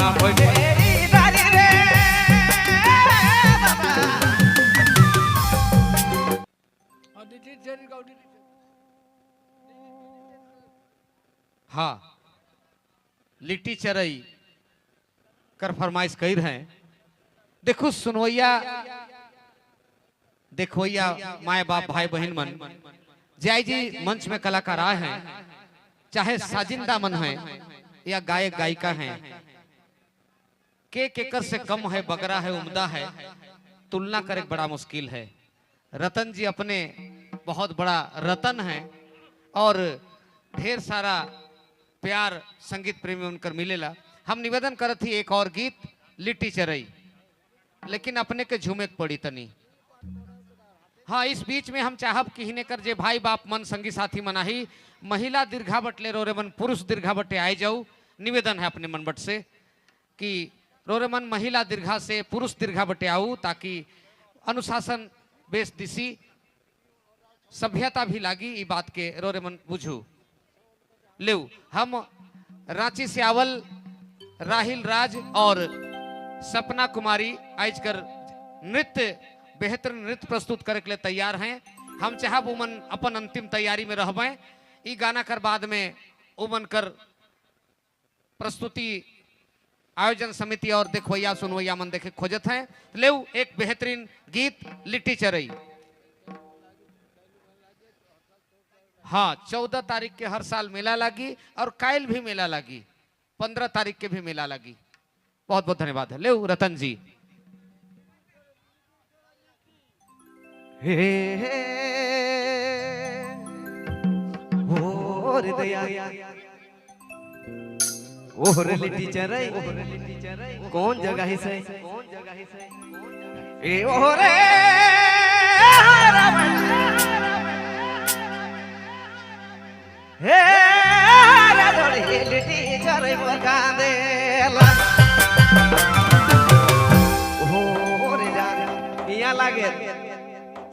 काना पड़े दारी रे हाँ लिट्टी चरई कर फरमाइश कर रहे हैं। देखो सुनवैया देखोइया माए बाप भाई बहन मन जय जी मंच में कलाकार आए हैं, चाहे साजिंदा मन है या गायक गायिका हैं, के केकर से कम है, बगरा है, उम्दा है, तुलना करे बड़ा मुश्किल है। रतन जी अपने बहुत बड़ा रतन है और ढेर सारा प्यार संगीत प्रेमी उनकर मिलेला। हम निवेदन करत थी एक और गीत लिट्टी चरई, लेकिन अपने के झूमे पड़ी तनी। हाँ इस बीच में हम चाहब कि कर जे भाई बाप मन संगी साथी मनाही महिला दीर्घा बटले रोरे मन पुरुष दीर्घा बटे आए जाऊ। निवेदन है अपने मन बट से कि रोरे मन महिला दीर्घा से पुरुष दीर्घा बटे आऊ, ताकि अनुशासन बेस दिसी सभ्यता भी लागी। ये बात के रोरे मन बुझू ले। हम रांची से आवल राहिल राज और सपना कुमारी आज कर नृत्य बेहतर नृत्य प्रस्तुत करे के लिए तैयार हैं। हम चाहब उमन अपन अंतिम तैयारी में रहबे। ई गाना कर बाद में उमन कर प्रस्तुति आयोजन समिति और देखवैया सुनवैया मन देखे खोजत हैं। ले एक बेहतरीन गीत लिट्टी चरई। हाँ 14 तारीख के हर साल मेला लगी और कायल भी मेला लगी, 15 तारीख के भी मेला लगी। बहुत बहुत धन्यवाद है। ले रतन जी ओहर लिट्टी चरई कौन जगह है से ए ओहरे हे रे लिट्टी चरई मका देला ओहरे जान यहाँ लागे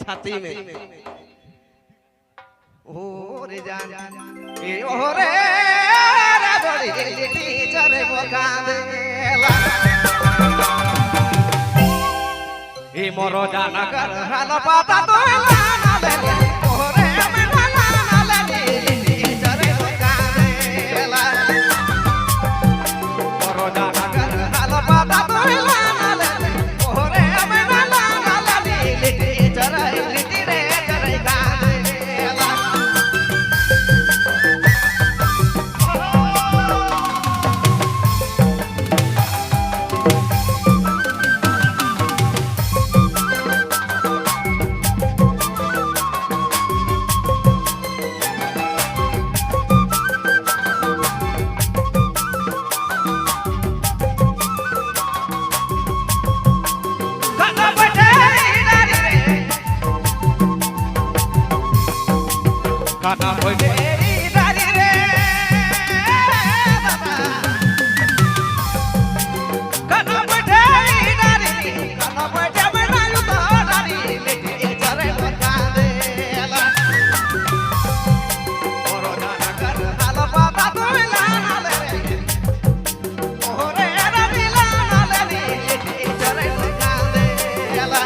छाती में ओरे जान ए ओरे राजोड़ी लिट्टी चरे मका देला ए मोरो जाना कर हाल पाता तो लाना ले ओरे में लाना ले लिट्टी चरे मका देला मोरो जाना कर हाल पाता तो लाना ले ओरे में लाना ले लिट्टी चरे लिट्टी रे चरे का काना पड़े दारी रे काना पड़े दारी काना पड़े बनायु तो दारी लिट्टी चरे मका देला ओरो जाना कर हाल पाता तो लाना ले ओरे दारी लाना ले लिट्टी चरे मका देला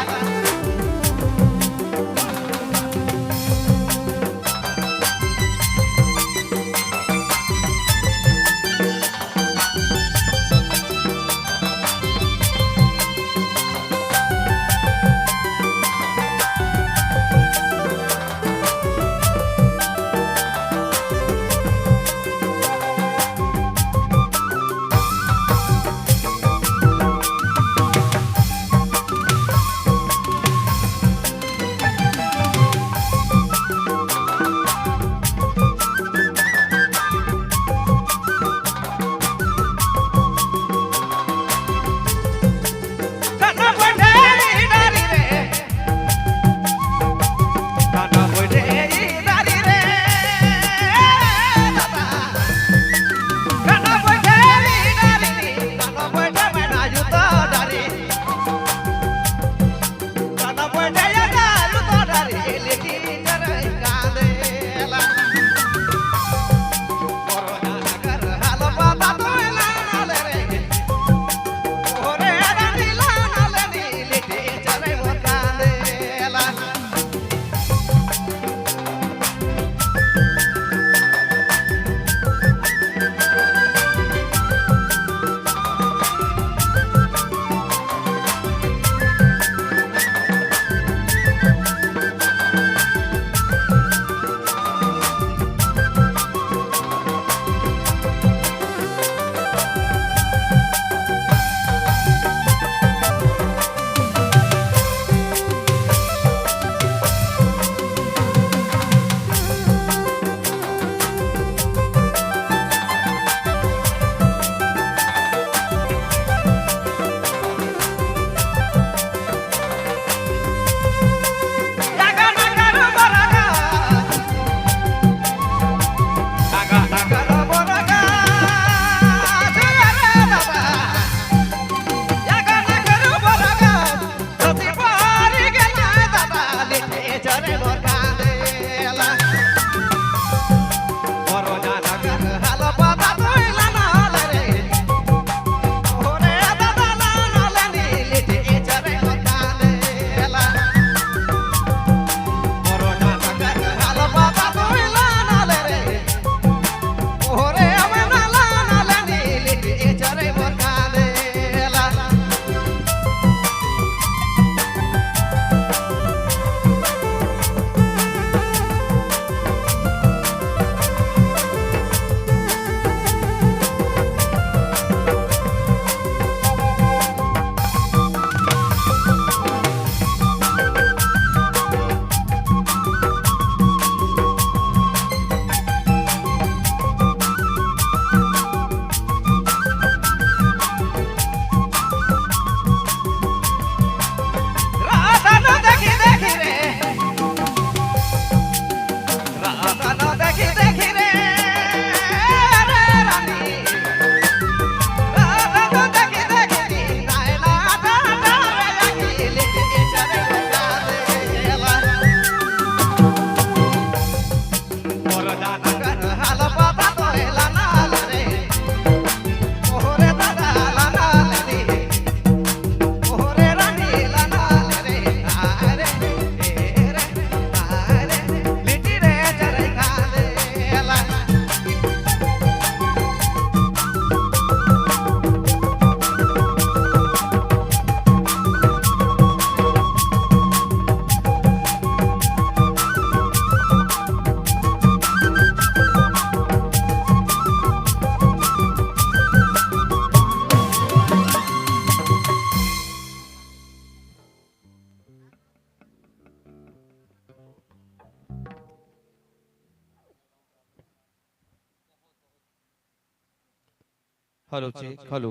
हेलो चेक हेलो,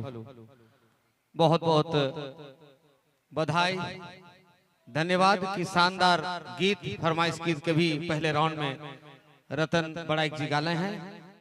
बहुत बहुत बधाई, धन्यवाद कि शानदार गीत फरमाइश गीत के भी पहले राउंड में रतन बड़ाइक जी गाले हैं।